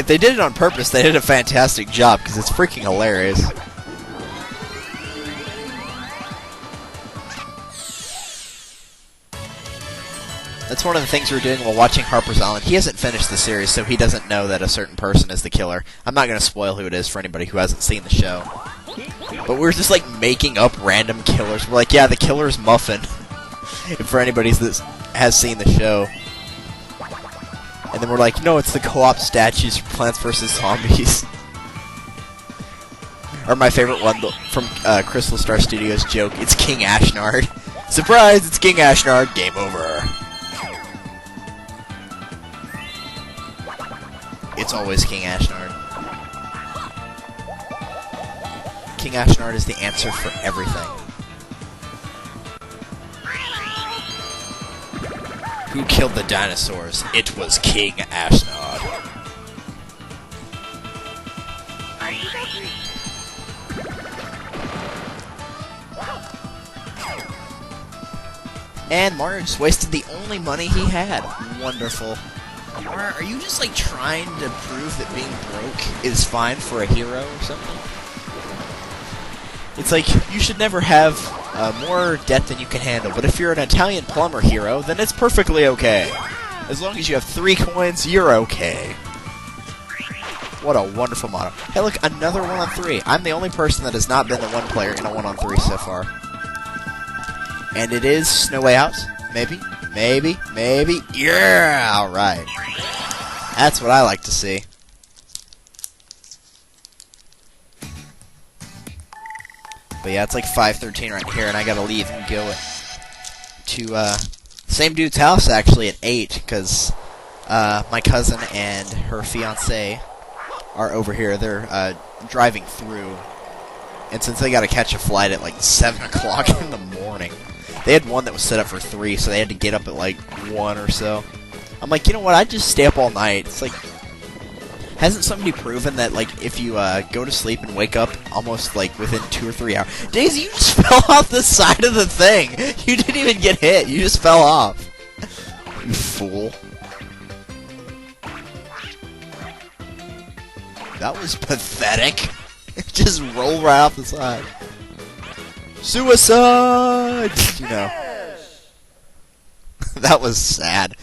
if they did it on purpose, they did a fantastic job, because it's freaking hilarious. That's one of the things we're doing while watching Harper's Island. He hasn't finished the series, so he doesn't know that a certain person is the killer. I'm not going to spoil who it is for anybody who hasn't seen the show. But we're just, like, making up random killers. We're like, yeah, the killer's Muffin. For anybody that has seen the show. And then we're like, no, it's the co-op statues for Plants vs. Zombies. Or my favorite one from Crystal Star Studios joke, it's King Ashnard. Surprise, it's King Ashnard. Game over. It's always King Ashnard. King Ashnard is the answer for everything. Who killed the dinosaurs? It was King Ashnard. And Mario just wasted the only money he had. Wonderful. Are you just, like, trying to prove that being broke is fine for a hero or something? It's like, you should never have more debt than you can handle, but if you're an Italian plumber hero, then it's perfectly okay. As long as you have 3 coins, you're okay. What a wonderful motto. Hey, look, another 1-on-3. I'm the only person that has not been the one player in a 1-on-3 so far. And it is No Way Out. Maybe. Maybe. Maybe. Yeah! Alright. That's what I like to see. But yeah, it's like 5:13 right here, and I gotta leave and go to, same dude's house, actually, at 8, because, my cousin and her fiancé are over here. They're, driving through. And since they gotta catch a flight at, like, 7 o'clock in the morning, they had one that was set up for 3, so they had to get up at, like, 1 or so. I'm like, you know what, I'd just stay up all night. It's like, hasn't somebody proven that, like, if you, go to sleep and wake up almost, like, within 2 or 3 hours... Daisy, you just fell off the side of the thing! You didn't even get hit, you just fell off. You fool. That was pathetic. Just roll right off the side. Suicide! You know. That was sad.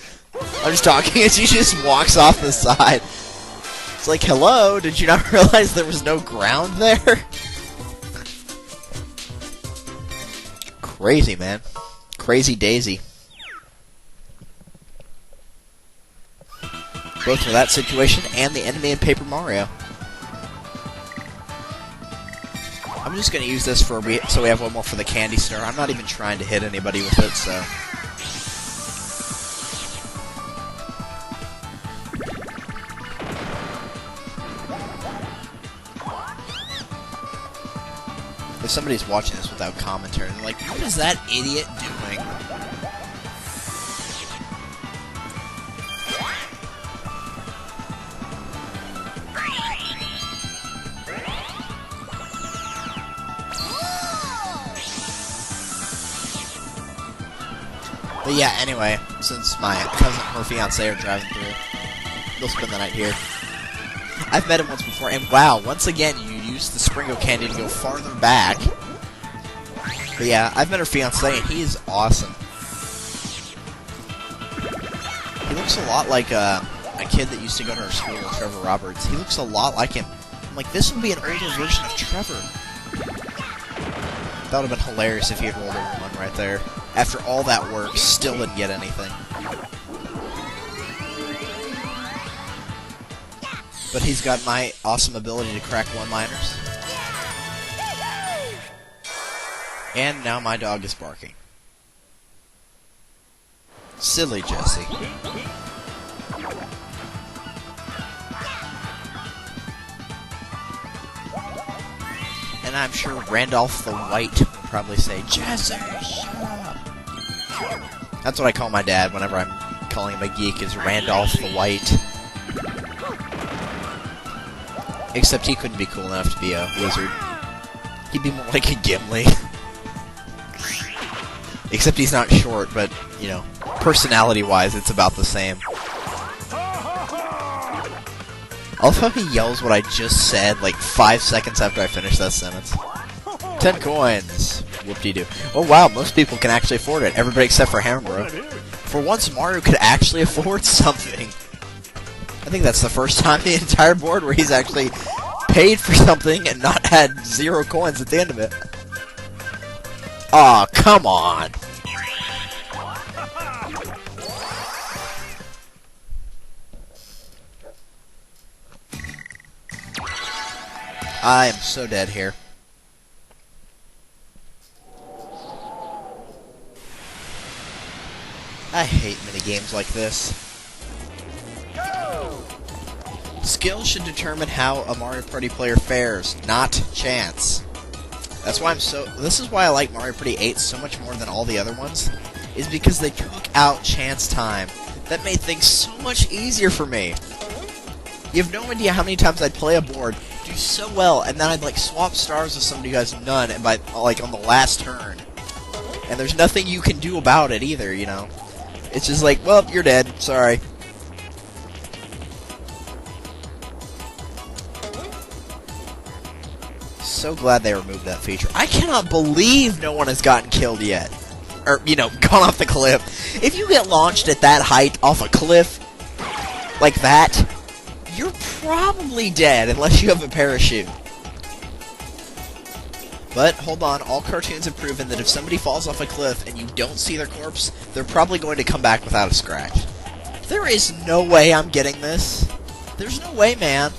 I'm just talking and she just walks off the side. It's like, hello, did you not realize there was no ground there? Crazy, man. Crazy Daisy. Both for that situation and the enemy in Paper Mario. I'm just going to use this so we have one more for the Candy Star. I'm not even trying to hit anybody with it, so... If somebody's watching this without commentary, they're like, what is that idiot doing? But yeah, anyway, since my cousin and her fiancé are driving through, they'll spend the night here. I've met him once before, and wow, once again, you used the Springo candy to go farther back. But yeah, I've met her fiancé, and he is awesome. He looks a lot like a kid that used to go to our school, Trevor Roberts. He looks a lot like him. I'm like, this would be an older version of Trevor. That would have been hilarious if he had rolled over one right there. After all that work, still didn't get anything. But he's got my awesome ability to crack one-liners. And now my dog is barking. Silly Jesse. And I'm sure Randolph the White would probably say, Jesse, shut up. That's what I call my dad whenever I'm calling him a geek, is Randolph the White. Except he couldn't be cool enough to be a wizard. He'd be more like a Gimli. Except he's not short, but, you know, personality-wise, it's about the same. I love how he yells what I just said like 5 seconds after I finish that sentence. 10 coins. Whoop-de-doo. Oh wow, most people can actually afford it. Everybody except for Hammer Bro. For once, Mario could actually afford something. I think that's the first time in the entire board where he's actually paid for something and not had 0 coins at the end of it. Aw, come on. I am so dead here. I hate minigames like this. Skill should determine how a Mario Party player fares, not chance. That's why this is why I like Mario Party 8 so much more than all the other ones, is because they took out chance time. That made things so much easier for me. You have no idea how many times I'd play a board, do so well, and then I'd like swap stars with somebody who has none, and by like on the last turn. And there's nothing you can do about it either, you know. It's just like, well, you're dead. Sorry. So glad they removed that feature. I cannot believe no one has gotten killed yet. Or, you know, gone off the cliff. If you get launched at that height off a cliff, like that, you're probably dead unless you have a parachute. But, hold on, all cartoons have proven that if somebody falls off a cliff and you don't see their corpse, they're probably going to come back without a scratch. There is no way I'm getting this. There's no way, man.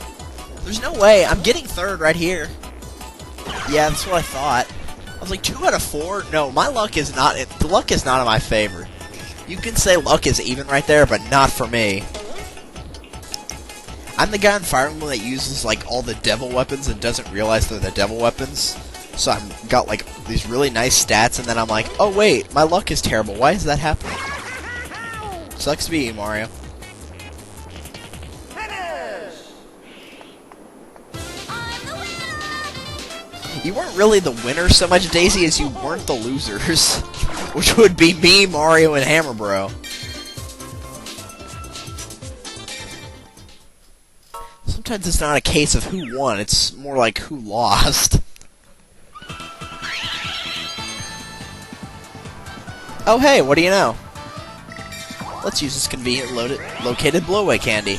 There's no way. I'm getting third right here. Yeah, that's what I thought. I was like, 2 out of 4? No, my luck is not... The luck is not in my favor. You can say luck is even right there, but not for me. I'm the guy in Fire Emblem that uses, like, all the devil weapons and doesn't realize they're the devil weapons. So I've got, like, these really nice stats, and then I'm like, oh, wait, my luck is terrible. Why is that happening? Sucks to be you, Mario. Finish! I'm the winner! You weren't really the winner so much, Daisy, as you weren't the losers. Which would be me, Mario, and Hammer Bro. Sometimes it's not a case of who won, it's more like who lost. Oh hey, what do you know? Let's use this convenient located blowaway candy.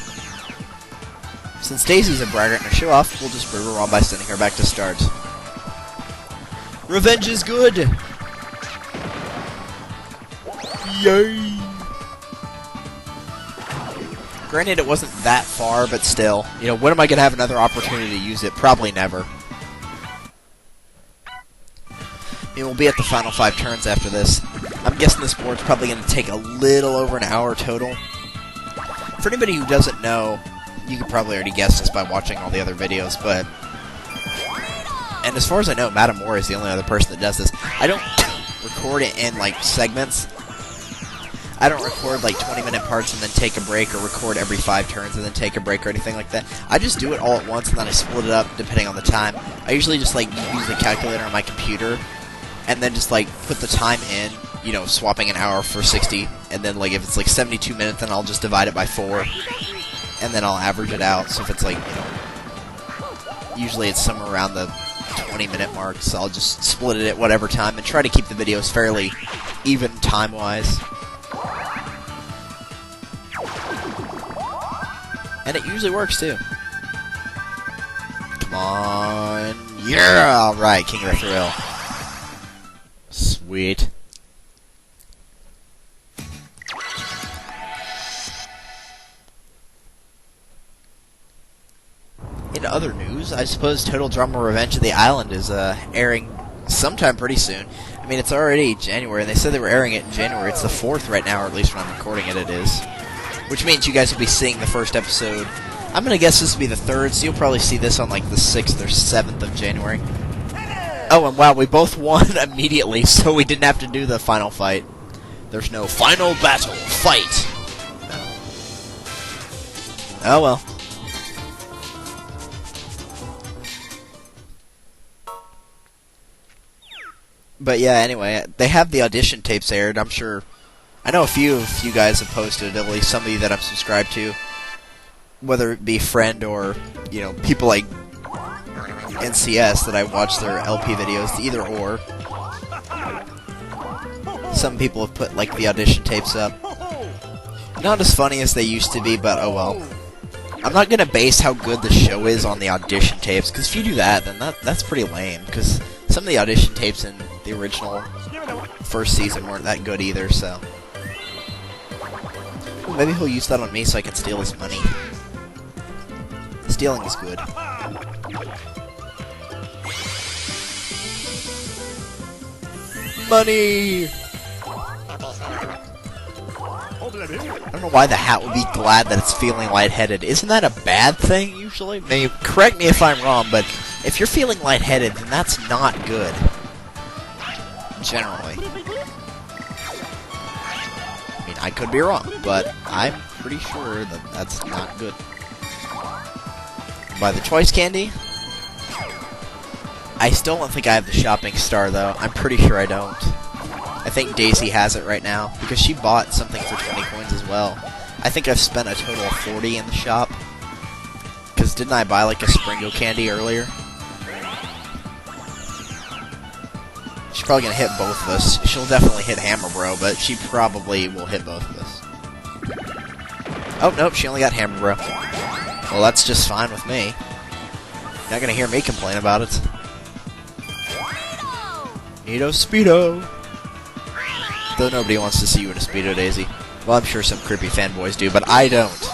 Since Daisy's a braggart and a show-off, we'll just prove her wrong by sending her back to start. Revenge is good! Yay! Granted, it wasn't that far, but still. You know, when am I going to have another opportunity to use it? Probably never. I mean, we'll be at the final 5 turns after this. I'm guessing this board's probably going to take a little over an hour total. For anybody who doesn't know, you can probably already guess this by watching all the other videos, but... And as far as I know, Madam Moore is the only other person that does this. I don't record it in, like, segments. I don't record, like, 20-minute parts and then take a break, or record every 5 turns and then take a break or anything like that. I just do it all at once, and then I split it up depending on the time. I usually just, like, use the calculator on my computer, and then just, like, put the time in, you know, swapping an hour for 60, and then, like, if it's, like, 72 minutes, then I'll just divide it by 4, and then I'll average it out. So if it's, like, you know, usually it's somewhere around the 20-minute mark, so I'll just split it at whatever time and try to keep the videos fairly even time-wise. And it usually works, too. Come on. Yeah! Alright, King of the Thrill. Sweet. In other news, I suppose Total Drama Revenge of the Island is airing sometime pretty soon. I mean, it's already January, and they said they were airing it in January. It's the 4th right now, or at least when I'm recording it, it is. Which means you guys will be seeing the first episode. I'm going to guess this will be the 3rd, so you'll probably see this on like the 6th or 7th of January. Oh, and wow, we both won immediately, so we didn't have to do the final fight. There's no final battle fight. No. Oh well. But yeah, anyway, they have the audition tapes aired. I'm sure... I know a few of you guys have posted, at least some of you that I'm subscribed to. whether it be friend or, you know, people like NCS that I watch their LP videos, either or. Some people have put, like, the audition tapes up. Not as funny as they used to be, but oh well. I'm not gonna base how good the show is on the audition tapes, because if you do that, then that's pretty lame, because some of the audition tapes in the original first season weren't that good either, so... Ooh, maybe he'll use that on me so I can steal his money. Stealing is good. Money! I don't know why the hat would be glad that it's feeling lightheaded. Isn't that a bad thing, usually? Maybe, correct me if I'm wrong, but if you're feeling lightheaded, then that's not good. Generally. I mean, I could be wrong, but I'm pretty sure that that's not good. Buy the choice candy. I still don't think I have the shopping star, though. I'm pretty sure I don't. I think Daisy has it right now, because she bought something for 20 coins as well. I think I've spent a total of 40 in the shop. Because didn't I buy, like, a Springo candy earlier? She's probably going to hit both of us. She'll definitely hit Hammer Bro, but she probably will hit both of us. Oh, nope, she only got Hammer Bro. Well, that's just fine with me. You're not going to hear me complain about it. Neato Speedo! Though nobody wants to see you in a Speedo, Daisy. Well, I'm sure some creepy fanboys do, but I don't.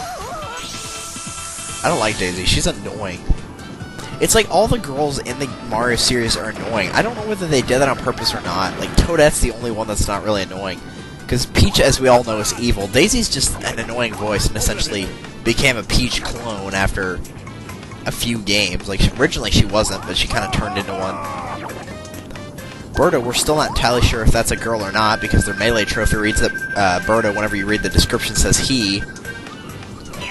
I don't like Daisy. She's annoying. It's like all the girls in the Mario series are annoying. I don't know whether they did that on purpose or not. Like, Toadette's the only one that's not really annoying. Because Peach, as we all know, is evil. Daisy's just an annoying voice and essentially became a Peach clone after a few games. Like, originally she wasn't, but she kind of turned into one. Birdo, we're still not entirely sure if that's a girl or not, because their Melee trophy reads that Birdo, whenever you read the description, says he.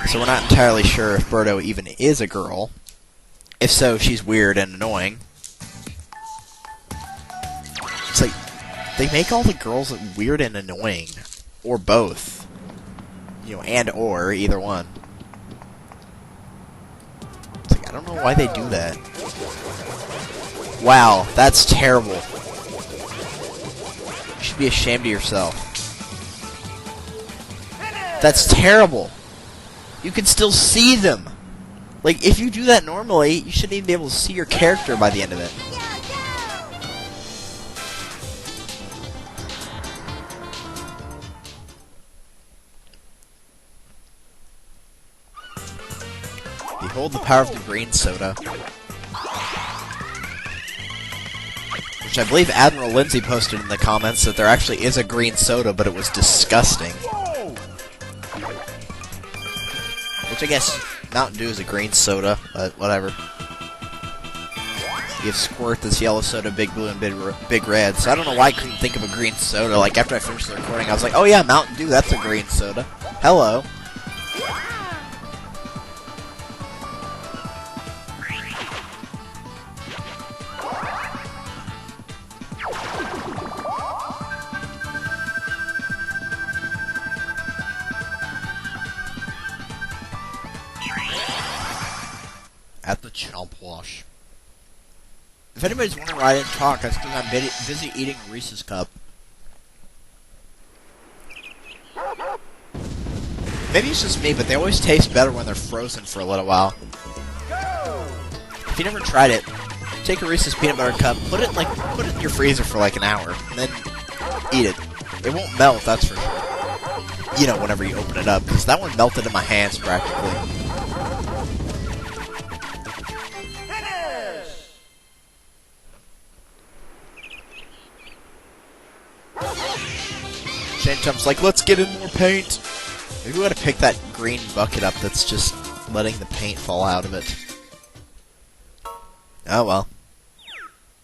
So we're not entirely sure if Birdo even is a girl. If so, she's weird and annoying. It's like, they make all the girls look weird and annoying. Or both. You know, and or, either one. It's like, I don't know why they do that. Wow, that's terrible. You should be ashamed of yourself. That's terrible. You can still see them. Like, if you do that normally, you shouldn't even be able to see your character by the end of it. Behold the power of the green soda. Which I believe Admiral Lindsay posted in the comments that there actually is a green soda, but it was disgusting. Which I guess Mountain Dew is a green soda, but whatever. You have Squirt, this yellow soda, Big Blue, and Big Red. So I don't know why I couldn't think of a green soda. Like, after I finished the recording, I was like, oh yeah, Mountain Dew, that's a green soda. Hello. At the Chomp Wash. If anybody's wondering why I didn't talk, that's because I'm busy eating a Reese's Cup. Maybe it's just me, but they always taste better when they're frozen for a little while. If you never tried it, take a Reese's Peanut Butter Cup, put it in your freezer for like an hour, and then eat it. It won't melt, that's for sure. You know, whenever you open it up, because that one melted in my hands practically. Shane Chump's like, let's get in more paint. Maybe we ought to pick that green bucket up that's just letting the paint fall out of it. Oh well.